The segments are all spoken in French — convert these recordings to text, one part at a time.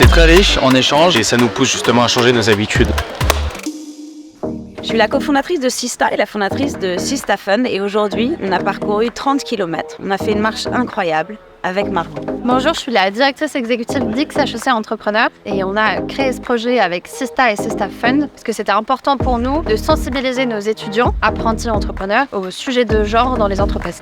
C'était très riche en échanges et ça nous pousse justement à changer nos habitudes. Je suis la cofondatrice de Sista et la fondatrice de Sista Fund et aujourd'hui, on a parcouru 30 km. On a fait une marche incroyable avec Margot. Bonjour, je suis la directrice exécutive d'XHEC Entrepreneur et on a créé ce projet avec Sista et Sista Fund parce que c'était important pour nous de sensibiliser nos étudiants, apprentis entrepreneurs, au sujet de genre dans les entreprises.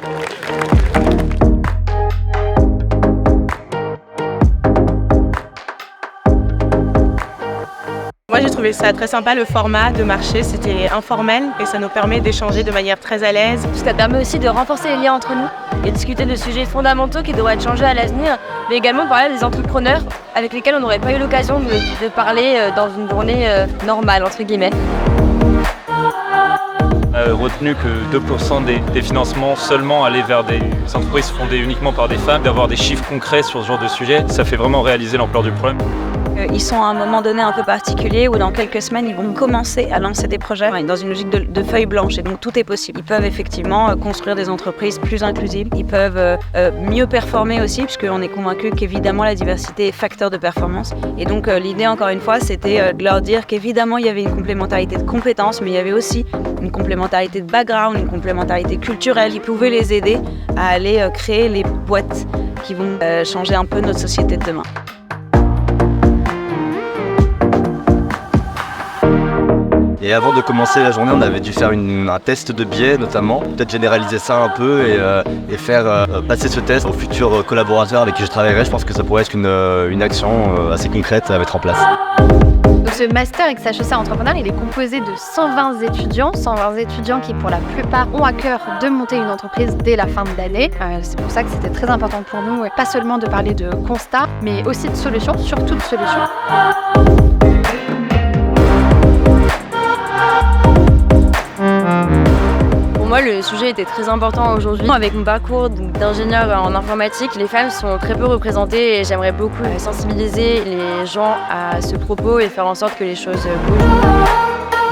Moi j'ai trouvé ça très sympa, le format de marché, c'était informel et ça nous permet d'échanger de manière très à l'aise. Ça permet aussi de renforcer les liens entre nous et discuter de sujets fondamentaux qui devraient être changés à l'avenir, mais également de parler des entrepreneurs avec lesquels on n'aurait pas eu l'occasion de parler dans une journée normale, entre guillemets. Retenu que 2% des financements seulement allaient vers des entreprises fondées uniquement par des femmes, d'avoir des chiffres concrets sur ce genre de sujet, ça fait vraiment réaliser l'ampleur du problème. Ils sont à un moment donné un peu particulier où dans quelques semaines ils vont commencer à lancer des projets dans une logique de feuille blanche et donc tout est possible. Ils peuvent effectivement construire des entreprises plus inclusives, ils peuvent mieux performer aussi puisqu'on est convaincu qu'évidemment la diversité est facteur de performance et donc l'idée encore une fois c'était de leur dire qu'évidemment il y avait une complémentarité de compétences mais il y avait aussi une complémentarité de background, une complémentarité culturelle qui pouvait les aider à aller créer les boîtes qui vont changer un peu notre société de demain. Et avant de commencer la journée, on avait dû faire un test de biais notamment, peut-être généraliser ça un peu et faire passer ce test aux futurs collaborateurs avec qui je travaillerai. Je pense que ça pourrait être une action assez concrète à mettre en place. Donc ce master XHEC Entrepreneur, il est composé de 120 étudiants qui pour la plupart ont à cœur de monter une entreprise dès la fin de l'année. C'est pour ça que c'était très important pour nous, pas seulement de parler de constats, mais aussi de solutions, surtout de solutions. Pour moi, le sujet était très important aujourd'hui. Avec mon parcours d'ingénieur en informatique, les femmes sont très peu représentées et j'aimerais beaucoup sensibiliser les gens à ce propos et faire en sorte que les choses bougent.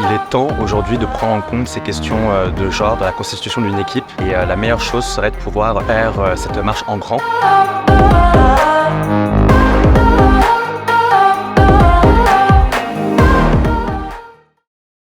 Il est temps aujourd'hui de prendre en compte ces questions de genre dans la constitution d'une équipe et la meilleure chose serait de pouvoir faire cette marche en grand.